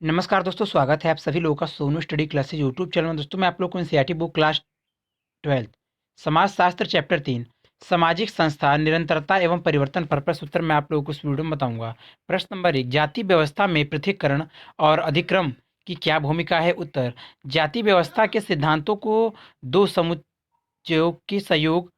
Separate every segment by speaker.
Speaker 1: नमस्कार दोस्तों, स्वागत है आप सभी लोगों का Sonu study classes YouTube channel में। दोस्तों मैं आप लोग को एनसीईआरटी बुक क्लास 12 समाजशास्त्र चैप्टर 3 सामाजिक संस्था निरंतरता एवं परिवर्तन पर प्रश्न उत्तर मैं आप लोगों को इस वीडियो में बताऊंगा। प्रश्न नंबर 1, जाति व्यवस्था में पृथक्करण और अधिक्रम की क्या भूमिका है? उत्तर, जाति व्यवस्था के सिद्धांतों को दो समुच्चयों के संयोग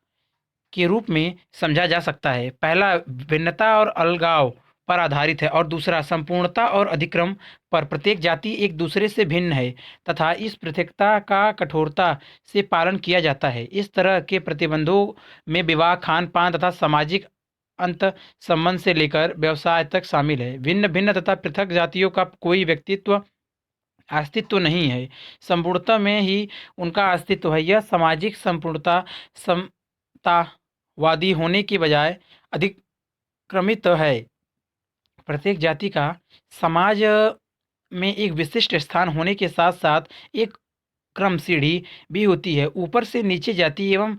Speaker 1: के रूप में समझा जा सकता है। पहला भिन्नता और अलगाव पर आधारित है और दूसरा संपूर्णता और अधिक्रम पर। प्रत्येक जाति एक दूसरे से भिन्न है तथा इस पृथकता का कठोरता से पालन किया जाता है। इस तरह के प्रतिबंधों में विवाह, खान पान तथा सामाजिक अंत संबंध से लेकर व्यवसाय तक शामिल है। भिन्न भिन्न तथा पृथक जातियों का कोई व्यक्तित्व अस्तित्व नहीं है, संपूर्णता में ही उनका अस्तित्व है। यह सामाजिक संपूर्णता समतावादी होने के बजाय अधिक्रमित है। प्रत्येक जाति का समाज में एक विशिष्ट स्थान होने के साथ साथ एक क्रम सीढ़ी भी होती है। ऊपर से नीचे जाति एवं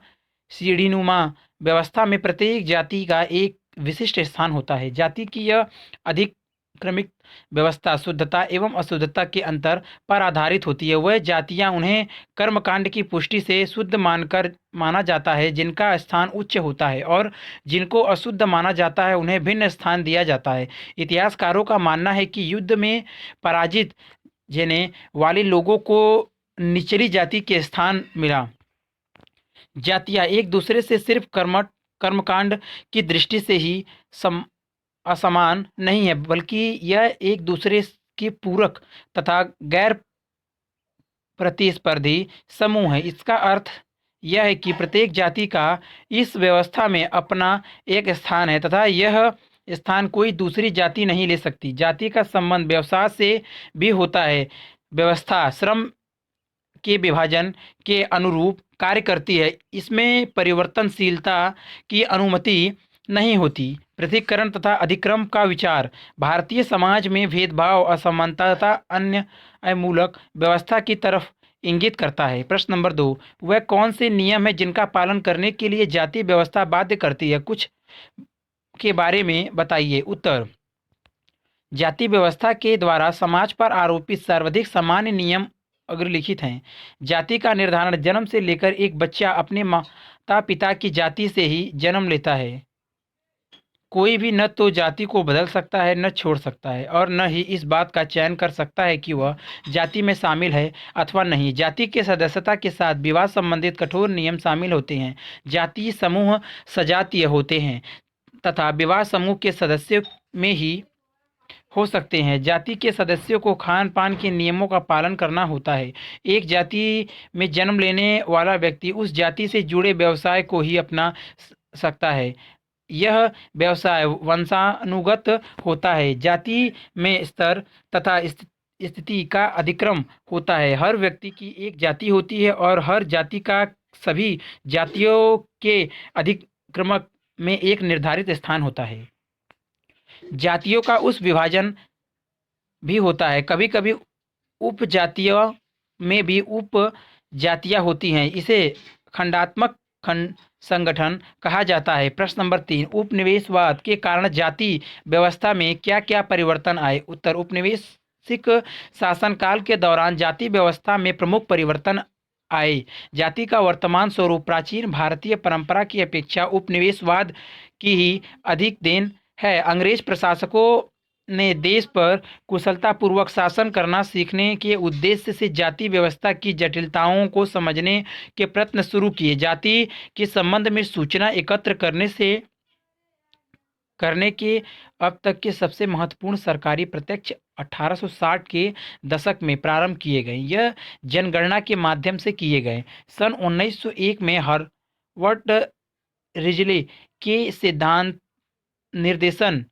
Speaker 1: सीढ़ीनुमा व्यवस्था में प्रत्येक जाति का एक विशिष्ट स्थान होता है। जाति की यह अधिक्रमिक व्यवस्था शुद्धता एवं अशुद्धता के अंतर पर आधारित होती है। वह जातियां उन्हें कर्मकांड की पुष्टि से शुद्ध मानकर माना जाता है जिनका स्थान उच्च होता है, और जिनको अशुद्ध माना जाता है उन्हें भिन्न स्थान दिया जाता है। इतिहासकारों का मानना है कि युद्ध में पराजित जेने वाले लोगों को निचली जाति के स्थान मिला। जातियां एक दूसरे से सिर्फ कर्मकांड की दृष्टि से ही असमान नहीं है, बल्कि यह एक दूसरे की पूरक तथा गैर प्रतिस्पर्धी समूह है। इसका अर्थ यह है कि प्रत्येक जाति का इस व्यवस्था में अपना एक स्थान है तथा यह स्थान कोई दूसरी जाति नहीं ले सकती। जाति का संबंध व्यवसाय से भी होता है। व्यवस्था श्रम के विभाजन के अनुरूप कार्य करती है। इसमें परिवर्तनशीलता की अनुमति नहीं होती। पृथक्करण तथा अधिक्रम का विचार भारतीय समाज में भेदभाव, असमानता तथा अन्यायमूलक व्यवस्था की तरफ इंगित करता है। प्रश्न नंबर 2, वह कौन से नियम है जिनका पालन करने के लिए जाति व्यवस्था बाध्य करती है? कुछ के बारे में बताइए। उत्तर, जाति व्यवस्था के द्वारा समाज पर आरोपित सर्वाधिक सामान्य नियम अग्रलिखित हैं। जाति का निर्धारण जन्म से लेकर एक बच्चा अपने माता पिता की जाति से ही जन्म लेता है। कोई भी न तो जाति को बदल सकता है, न छोड़ सकता है, और न ही इस बात का चयन कर सकता है कि वह जाति में शामिल है अथवा नहीं। जाति के सदस्यता के साथ विवाह संबंधित कठोर नियम शामिल होते हैं। जातीय समूह सजातीय होते हैं तथा विवाह समूह के सदस्यों में ही हो सकते हैं। जाति के सदस्यों को खान पान के नियमों का पालन करना होता है। एक जाति में जन्म लेने वाला व्यक्ति उस जाति से जुड़े व्यवसाय को ही अपना सकता है। यह व्यवसाय वंशानुगत होता है। जाति में स्तर तथा स्थिति का अधिक्रम होता है। हर व्यक्ति की एक जाति होती है और हर जाति का सभी जातियों के अधिक्रम में एक निर्धारित स्थान होता है। जातियों का उस विभाजन भी होता है। कभी कभी उपजातियों में भी उप जातियां होती हैं। इसे खंडात्मक खंड संगठन कहा जाता है। प्रश्न नंबर 3, उपनिवेशवाद के कारण जाति व्यवस्था में क्या क्या परिवर्तन आए? उत्तर, उपनिवेशिक शासनकाल के दौरान जाति व्यवस्था में प्रमुख परिवर्तन आए। जाति का वर्तमान स्वरूप प्राचीन भारतीय परंपरा की अपेक्षा उपनिवेशवाद की ही अधिक देन है। अंग्रेज प्रशासकों ने देश पर कुशलतापूर्वक शासन करना सीखने के उद्देश्य से जाति व्यवस्था की जटिलताओं को समझने के प्रयत्न शुरू किए। जाति के संबंध में सूचना एकत्र करने के अब तक के सबसे महत्वपूर्ण सरकारी प्रत्यक्ष 1860 के दशक में प्रारंभ किए गए। यह जनगणना के माध्यम से किए गए। सन 1901 में हार्वर्ड रिजले के सिद्धांत निर्देशन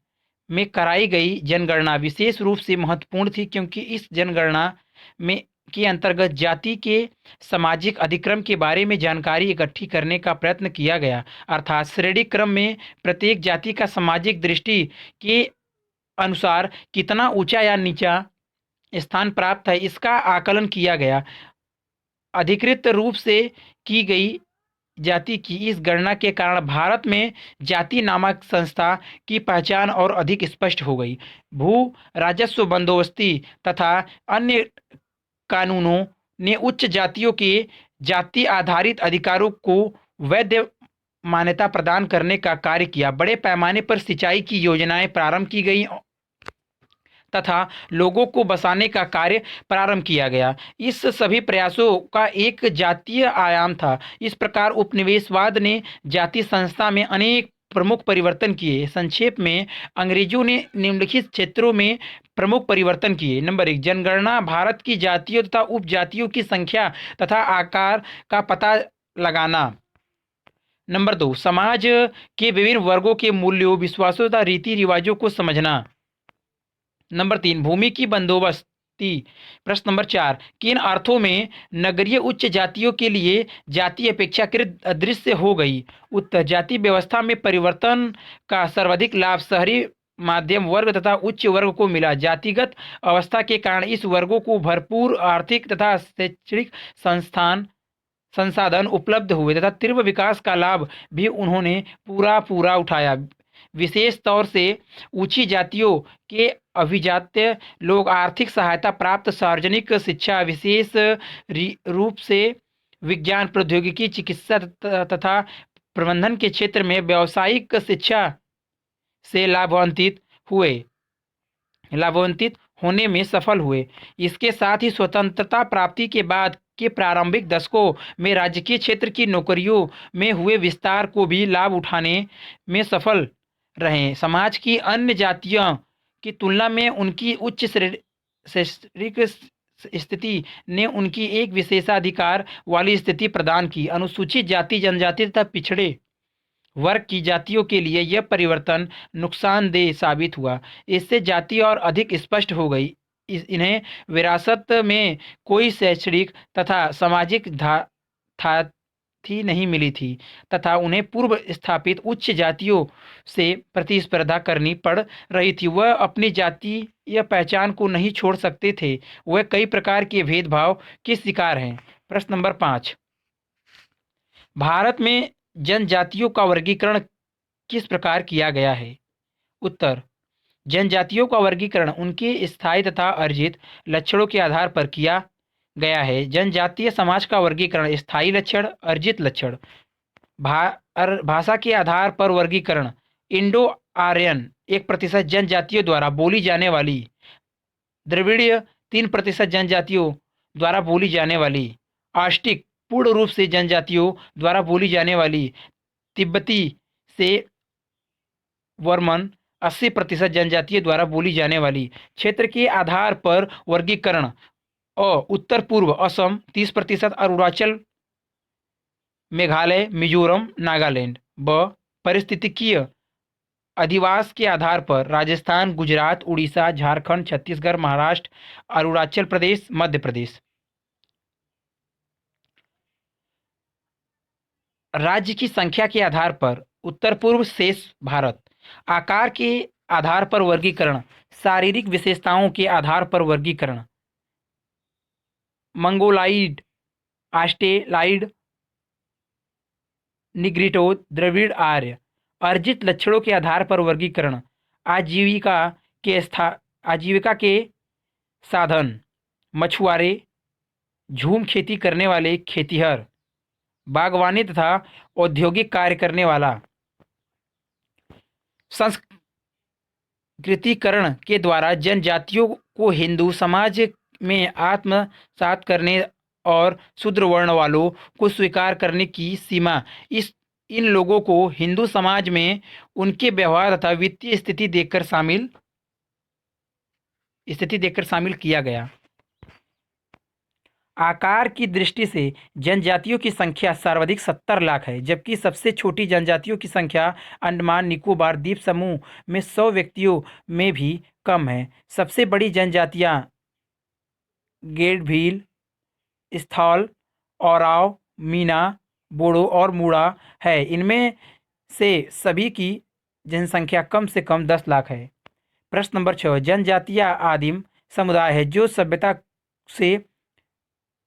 Speaker 1: में कराई गई जनगणना विशेष रूप से महत्वपूर्ण थी, क्योंकि इस जनगणना में के अंतर्गत जाति के सामाजिक अधिक्रम के बारे में जानकारी इकट्ठी करने का प्रयत्न किया गया। अर्थात श्रेणी क्रम में प्रत्येक जाति का सामाजिक दृष्टि के अनुसार कितना ऊंचा या नीचा स्थान प्राप्त है, इसका आकलन किया गया। अधिकृत रूप से की गई जाति की इस गणना के कारण भारत में जाति नामक संस्था की पहचान और अधिक स्पष्ट हो गई। भू राजस्व बंदोबस्ती तथा अन्य कानूनों ने उच्च जातियों के जाति आधारित अधिकारों को वैध मान्यता प्रदान करने का कार्य किया। बड़े पैमाने पर सिंचाई की योजनाएं प्रारंभ की गई तथा लोगों को बसाने का कार्य प्रारंभ किया गया। इस सभी प्रयासों का एक जातीय आयाम था। इस प्रकार उपनिवेशवाद ने जाति संस्था में अनेक प्रमुख परिवर्तन किए। संक्षेप में अंग्रेजों ने निम्नलिखित क्षेत्रों में प्रमुख परिवर्तन किए। नंबर 1, जनगणना भारत की जातियों तथा उपजातियों की संख्या तथा आकार का पता लगाना। नंबर 2, समाज के विभिन्न वर्गों के मूल्यों, विश्वासों तथा रीति रिवाजों को समझना। नंबर 3, भूमि की बंदोबस्ती। प्रश्न नंबर 4, किन अर्थों में नगरीय उच्च जातियों के लिए जाति अपेक्षाकृत अदृश्य हो गई। उत्तर, जाति व्यवस्था में परिवर्तन का सर्वाधिक लाभ शहरी मध्यम वर्ग तथा उच्च वर्ग को मिला। जातिगत अवस्था के कारण इस वर्गों को भरपूर आर्थिक तथा शैक्षणिक संसाधन उपलब्ध हुए तथा तीव्र विकास का लाभ भी उन्होंने पूरा पूरा उठाया। विशेष तौर से ऊंची जातियों के अभिजात्य लोग आर्थिक सहायता प्राप्त, सार्वजनिक शिक्षा, विशेष रूप से विज्ञान, प्रौद्योगिकी, चिकित्सा तथा प्रबंधन के क्षेत्र में व्यावसायिक शिक्षा से लाभान्वित होने में सफल हुए। इसके साथ ही स्वतंत्रता प्राप्ति के बाद के प्रारंभिक दशकों में राजकीय क्षेत्र की नौकरियों में हुए विस्तार को भी लाभ उठाने में सफल रहे। समाज की अन्य जातियों की तुलना में उनकी उच्च शैक्षणिक स्थिति ने उनकी एक विशेषाधिकार वाली स्थिति प्रदान की। अनुसूचित जाति, जनजाति तथा पिछड़े वर्ग की जातियों के लिए यह परिवर्तन नुकसानदेह साबित हुआ। इससे जाति और अधिक स्पष्ट हो गई। इन्हें विरासत में कोई शैक्षणिक तथा सामाजिक थी नहीं मिली थी तथा उन्हें पूर्व स्थापित उच्च जातियों से प्रतिस्पर्धा करनी पड़ रही थी। वह अपनी जातीय पहचान को नहीं छोड़ सकते थे। वह कई प्रकार के भेदभाव के शिकार हैं। प्रश्न नंबर 5, भारत में जनजातियों का वर्गीकरण किस प्रकार किया गया है। उत्तर, जनजातियों का वर्गीकरण उनके स्थायी तथा अर्जित लक्षणों के आधार पर किया गया है। जनजातीय समाज का वर्गीकरण स्थायी लक्षण, अर्जित लक्षण। भाषा के आधार पर वर्गीकरण इंडो आर्यन 1% जनजातियों द्वारा बोली जाने वाली, द्रविड़ीय 3% जनजातियों द्वारा बोली जाने वाली, आस्टिक पूर्ण रूप से जनजातियों द्वारा बोली जाने वाली, तिब्बती से वर्मन 80% जनजातियों द्वारा बोली जाने वाली। क्षेत्र के आधार पर वर्गीकरण उत्तर पूर्व असम 30%, अरुणाचल, मेघालय, मिजोरम, नागालैंड। पारिस्थितिकीय अधिवास के आधार पर राजस्थान, गुजरात, उड़ीसा, झारखंड, छत्तीसगढ़, महाराष्ट्र, अरुणाचल प्रदेश, मध्य प्रदेश। राज्य की संख्या के आधार पर उत्तर पूर्व शेष भारत। आकार के आधार पर वर्गीकरण, शारीरिक विशेषताओं के आधार पर वर्गीकरण, मंगोलाइड, ऑस्ट्रेलाइड, निग्रिटो, द्रविड़, आर्य। अर्जित लक्षणों के आधार पर वर्गीकरण, आजीविका के साधन, मछुआरे, झूम खेती करने वाले खेतिहर, बागवानी तथा औद्योगिक कार्य करने वाला। संस्कृतिकरण के द्वारा जनजातियों को हिंदू समाज में आत्मसात करने और शूद्र वर्ण वालों को स्वीकार करने की सीमा इन लोगों को हिंदू समाज में उनके व्यवहार तथा वित्तीय स्थिति देखकर शामिल किया गया। आकार की दृष्टि से जनजातियों की संख्या सर्वाधिक 70 लाख है, जबकि सबसे छोटी जनजातियों की संख्या अंडमान निकोबार द्वीप समूह में 100 व्यक्तियों में भी कम है। सबसे बड़ी जनजातियां गेडभील, स्थल, औराव, मीना, बोडो और मूड़ा है। इनमें से सभी की जनसंख्या कम से कम 10 लाख है। प्रश्न नंबर 6, जनजातियां आदिम समुदाय है जो सभ्यता से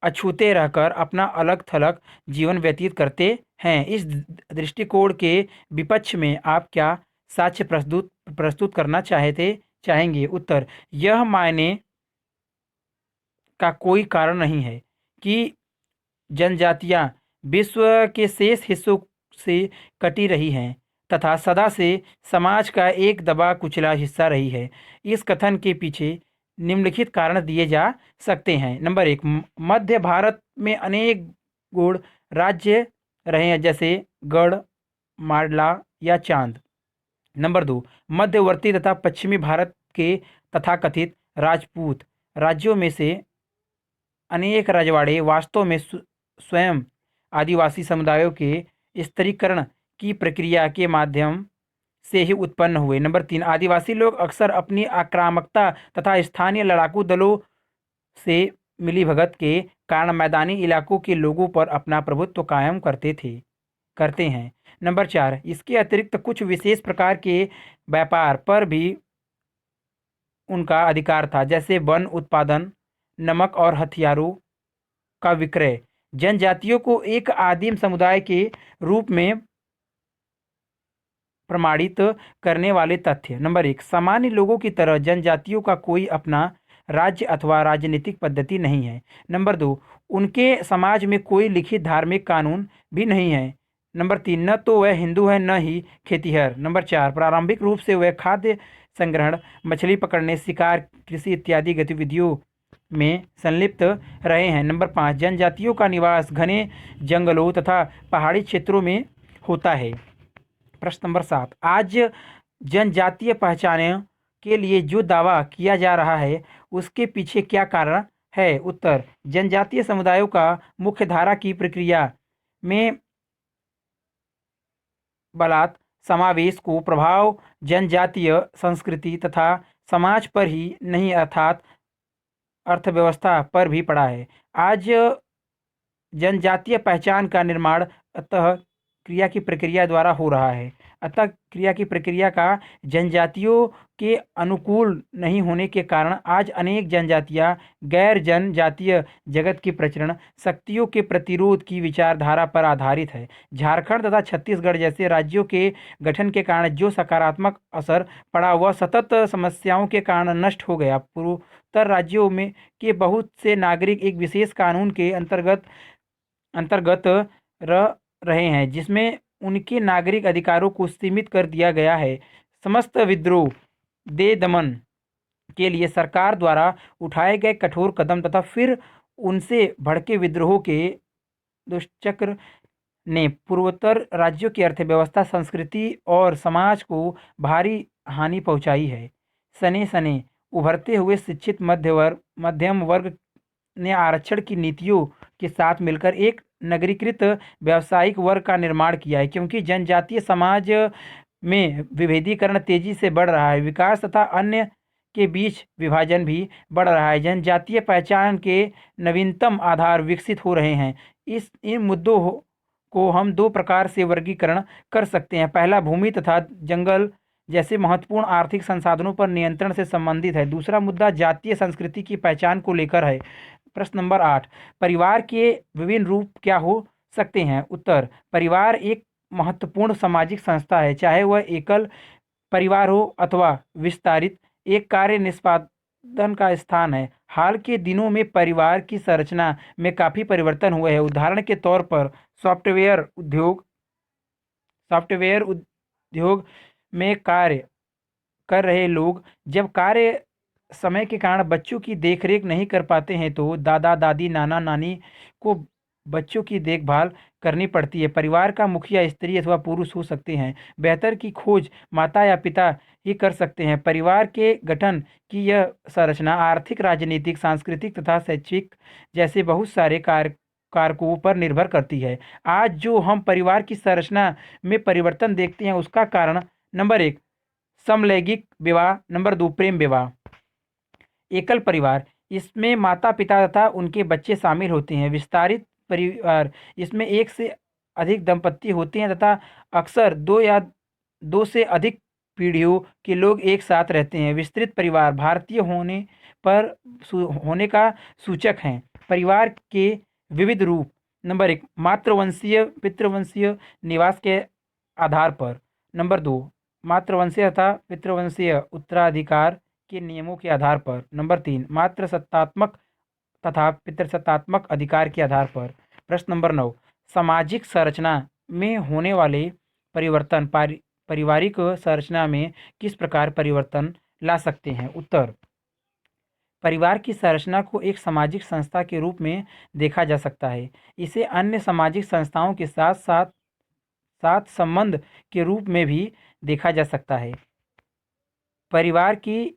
Speaker 1: अछूते रहकर अपना अलग थलग जीवन व्यतीत करते हैं। इस दृष्टिकोण के विपक्ष में आप क्या साक्ष्य प्रस्तुत प्रस्तुत करना चाहेंगे? उत्तर: यह मायने का कोई कारण नहीं है कि जनजातियां विश्व के शेष हिस्सों से कटी रही हैं तथा सदा से समाज का एक दबा कुचला हिस्सा रही है। इस कथन के पीछे निम्नलिखित कारण दिए जा सकते हैं। नंबर एक, मध्य भारत में अनेक गूढ़ राज्य रहे हैं, जैसे गढ़, माडला या चांद। नंबर दो, मध्यवर्ती तथा पश्चिमी भारत के तथाकथित राजपूत राज्यों में से अनेक रजवाड़े वास्तव में स्वयं आदिवासी समुदायों के स्त्रीकरण की प्रक्रिया के माध्यम से ही उत्पन्न हुए। नंबर तीन, आदिवासी लोग अक्सर अपनी आक्रामकता तथा स्थानीय लड़ाकू दलों से मिलीभगत के कारण मैदानी इलाकों के लोगों पर अपना प्रभुत्व कायम करते हैं। नंबर चार, इसके अतिरिक्त कुछ विशेष प्रकार के व्यापार पर भी उनका अधिकार था, जैसे वन उत्पादन, नमक और हथियारों का विक्रय। जनजातियों को एक आदिम समुदाय के रूप में प्रमाणित करने वाले तथ्य। नंबर एक, सामान्य लोगों की तरह जनजातियों का कोई अपना राज्य अथवा राजनीतिक पद्धति नहीं है। नंबर दो, उनके समाज में कोई लिखित धार्मिक कानून भी नहीं है। नंबर तीन, न तो वह हिंदू है न ही खेतिहर। नंबर चार, प्रारंभिक रूप से वह खाद्य संग्रहण, मछली पकड़ने, शिकार, कृषि इत्यादि गतिविधियों में संलिप्त रहे हैं। नंबर पाँच, जनजातियों का निवास घने जंगलों तथा पहाड़ी क्षेत्रों में होता है। प्रश्न नंबर सात, आज जनजातीय पहचाने के लिए जो दावा किया जा रहा है उसके पीछे क्या कारण है? उत्तर: जनजातीय समुदायों का मुख्यधारा की प्रक्रिया में बलात् समावेश को प्रभाव जनजातीय संस्कृति तथा समाज पर ही नहीं, अर्थात अर्थव्यवस्था पर भी पड़ा है। आज जनजातीय पहचान का निर्माण अतः क्रिया की प्रक्रिया द्वारा हो रहा है। अतः क्रिया की प्रक्रिया का जनजातियों के अनुकूल नहीं होने के कारण आज अनेक जनजातियां गैर जनजातीय जगत की प्रचरण शक्तियों के प्रतिरोध की विचारधारा पर आधारित है। झारखंड तथा छत्तीसगढ़ जैसे राज्यों के गठन के कारण जो सकारात्मक असर पड़ा वह सतत समस्याओं के कारण नष्ट हो गया। पूर्वोत्तर राज्यों में के बहुत से नागरिक एक विशेष कानून के अंतर्गत रह रहे हैं, जिसमें उनके नागरिक अधिकारों को सीमित कर दिया गया है। समस्त विद्रोह दे दमन के लिए सरकार द्वारा उठाए गए कठोर कदम तथा फिर उनसे भड़के विद्रोहों के दुष्चक्र ने पूर्वोत्तर राज्यों की अर्थव्यवस्था, संस्कृति और समाज को भारी हानि पहुंचाई है। सने सने उभरते हुए शिक्षित मध्यम वर्ग ने आरक्षण की नीतियों के साथ मिलकर एक नगरीकृत व्यावसायिक वर्ग का निर्माण किया है, क्योंकि जनजातीय समाज में विभेदीकरण तेजी से बढ़ रहा है, विकास तथा अन्य के बीच विभाजन भी बढ़ रहा है, जनजातीय पहचान के नवीनतम आधार विकसित हो रहे हैं। इन मुद्दों को हम दो प्रकार से वर्गीकरण कर सकते हैं। पहला, भूमि तथा जंगल जैसे महत्वपूर्ण आर्थिक संसाधनों पर नियंत्रण से संबंधित है। दूसरा मुद्दा जातीय संस्कृति की पहचान को लेकर है। प्रश्न नंबर आठ, परिवार के विभिन्न रूप क्या हो सकते हैं? उत्तर: परिवार एक महत्वपूर्ण सामाजिक संस्था है, चाहे वह एकल परिवार हो अथवा विस्तारित, एक कार्य निष्पादन का स्थान है। हाल के दिनों में परिवार की संरचना में काफी परिवर्तन हुए हैं। उदाहरण के तौर पर सॉफ्टवेयर उद्योग में कार्य कर रहे लोग जब कार्य समय के कारण बच्चों की देखरेख नहीं कर पाते हैं तो दादा दादी, नाना नानी को बच्चों की देखभाल करनी पड़ती है। परिवार का मुखिया स्त्री अथवा पुरुष हो सकते हैं। बेहतर की खोज माता या पिता ही कर सकते हैं। परिवार के गठन की यह संरचना आर्थिक, राजनीतिक, सांस्कृतिक तथा शैक्षिक जैसे बहुत सारे कारकों पर निर्भर करती है। आज जो हम परिवार की संरचना में परिवर्तन देखते हैं उसका कारण: नंबर एक, समलैंगिक विवाह। नंबर दो, प्रेम विवाह। एकल परिवार, इसमें माता पिता तथा उनके बच्चे शामिल होते हैं। विस्तारित परिवार, इसमें एक से अधिक दंपति होते हैं तथा अक्सर दो या दो से अधिक पीढ़ियों के लोग एक साथ रहते हैं। विस्तृत परिवार, भारतीय होने का सूचक हैं। परिवार के विविध रूप। नंबर 1, मातृवंशीय पितृवंशीय निवास के आधार पर। नंबर 2, मातृवंशीय तथा पितृवंशीय उत्तराधिकार के नियमों के आधार पर। नंबर 3, मातृसत्तात्मक तथा पितृसत्तात्मक अधिकार के आधार पर। प्रश्न नंबर 9, सामाजिक संरचना में होने वाले परिवर्तन पारिवारिक संरचना में किस प्रकार परिवर्तन ला सकते हैं? उत्तर, परिवार की संरचना को एक सामाजिक संस्था के रूप में देखा जा सकता है। इसे अन्य सामाजिक संस्थाओं के साथ साथ साथ संबंध के रूप में भी देखा जा सकता है। परिवार की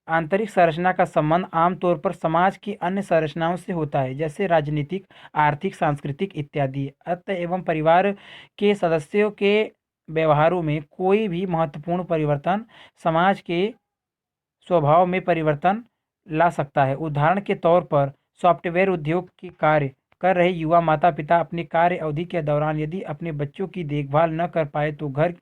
Speaker 1: आंतरिक संरचना का संबंध आमतौर पर समाज की अन्य संरचनाओं से होता है, जैसे राजनीतिक, आर्थिक, सांस्कृतिक इत्यादि। अतः एवं परिवार के सदस्यों के व्यवहारों में कोई भी महत्वपूर्ण परिवर्तन समाज के स्वभाव में परिवर्तन ला सकता है। उदाहरण के तौर पर सॉफ्टवेयर उद्योग के कार्य कर रहे युवा माता पिता अपनी कार्य अवधि के दौरान यदि अपने बच्चों की देखभाल न कर पाए तो घर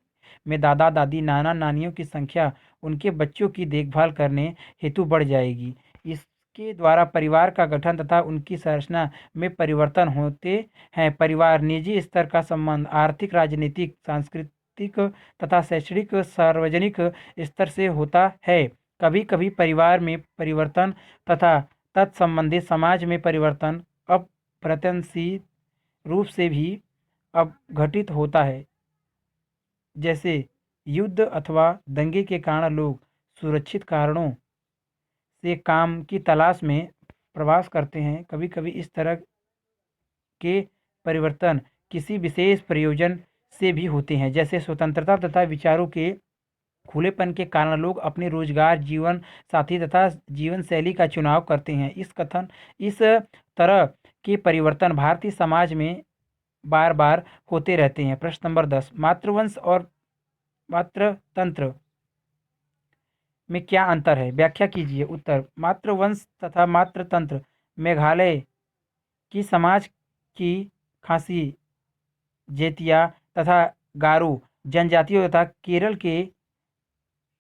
Speaker 1: में दादा दादी नाना नानियों की संख्या उनके बच्चों की देखभाल करने हेतु बढ़ जाएगी। इसके द्वारा परिवार का गठन तथा उनकी संरचना में परिवर्तन होते हैं। परिवार निजी स्तर का संबंध आर्थिक, राजनीतिक, सांस्कृतिक तथा शैक्षणिक सार्वजनिक स्तर से होता है। कभी कभी परिवार में परिवर्तन तथा तत्संबंधित समाज में परिवर्तन अप्रत्याशित रूप से भी घटित होता है, जैसे युद्ध अथवा दंगे के कारण लोग सुरक्षित कारणों से काम की तलाश में प्रवास करते हैं। कभी कभी इस तरह के परिवर्तन किसी विशेष प्रयोजन से भी होते हैं, जैसे स्वतंत्रता तथा विचारों के खुलेपन के कारण लोग अपने रोजगार, जीवन साथी तथा जीवन शैली का चुनाव करते हैं। इस तरह के परिवर्तन भारतीय समाज में बार बार होते रहते हैं। प्रश्न नंबर 10, मातृवंश और मातृतंत्र में क्या अंतर है? व्याख्या कीजिए। उत्तर, मातृवंश तथा मातृतंत्र मेघालय की समाज की खासी, जेतिया तथा गारो जनजातियों तथा केरल के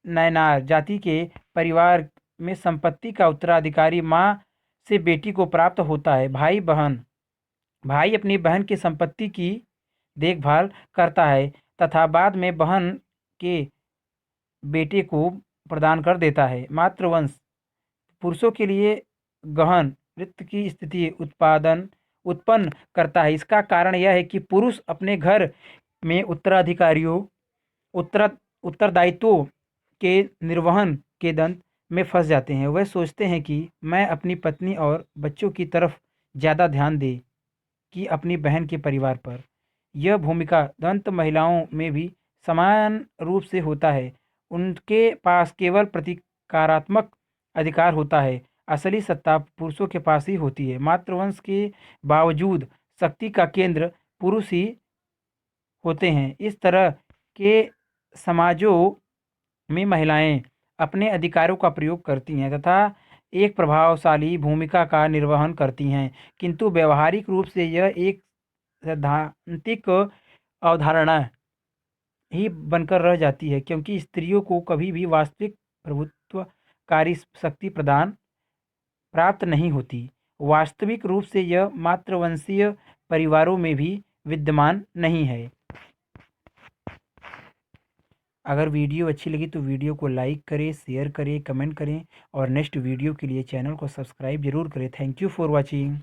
Speaker 1: नयनार जाति के परिवार में संपत्ति का उत्तराधिकारी माँ से बेटी को प्राप्त होता है। भाई अपनी बहन की संपत्ति की देखभाल करता है तथा बाद में बहन के बेटे को प्रदान कर देता है। मातृवंश पुरुषों के लिए गहन वित्त की स्थिति उत्पन्न करता है। इसका कारण यह है कि पुरुष अपने घर में उत्तरदायित्वों के निर्वहन के दंड में फंस जाते हैं। वह सोचते हैं कि मैं अपनी पत्नी और बच्चों की तरफ ज़्यादा ध्यान दे कि अपनी बहन के परिवार पर। यह भूमिका दंत महिलाओं में भी समान रूप से होता है। उनके पास केवल प्रतिकारात्मक अधिकार होता है, असली सत्ता पुरुषों के पास ही होती है। मातृवंश के बावजूद शक्ति का केंद्र पुरुष ही होते हैं। इस तरह के समाजों में महिलाएं अपने अधिकारों का प्रयोग करती हैं तथा एक प्रभावशाली भूमिका का निर्वहन करती हैं, किंतु व्यावहारिक रूप से यह एक सैद्धांतिक अवधारणा ही बनकर रह जाती है, क्योंकि स्त्रियों को कभी भी वास्तविक प्रभुत्वकारी शक्ति प्राप्त नहीं होती। वास्तविक रूप से यह मातृवंशीय परिवारों में भी विद्यमान नहीं है। अगर वीडियो अच्छी लगी तो वीडियो को लाइक करें, शेयर करें, कमेंट करें और नेक्स्ट वीडियो के लिए चैनल को सब्सक्राइब जरूर करें। Thank you for watching.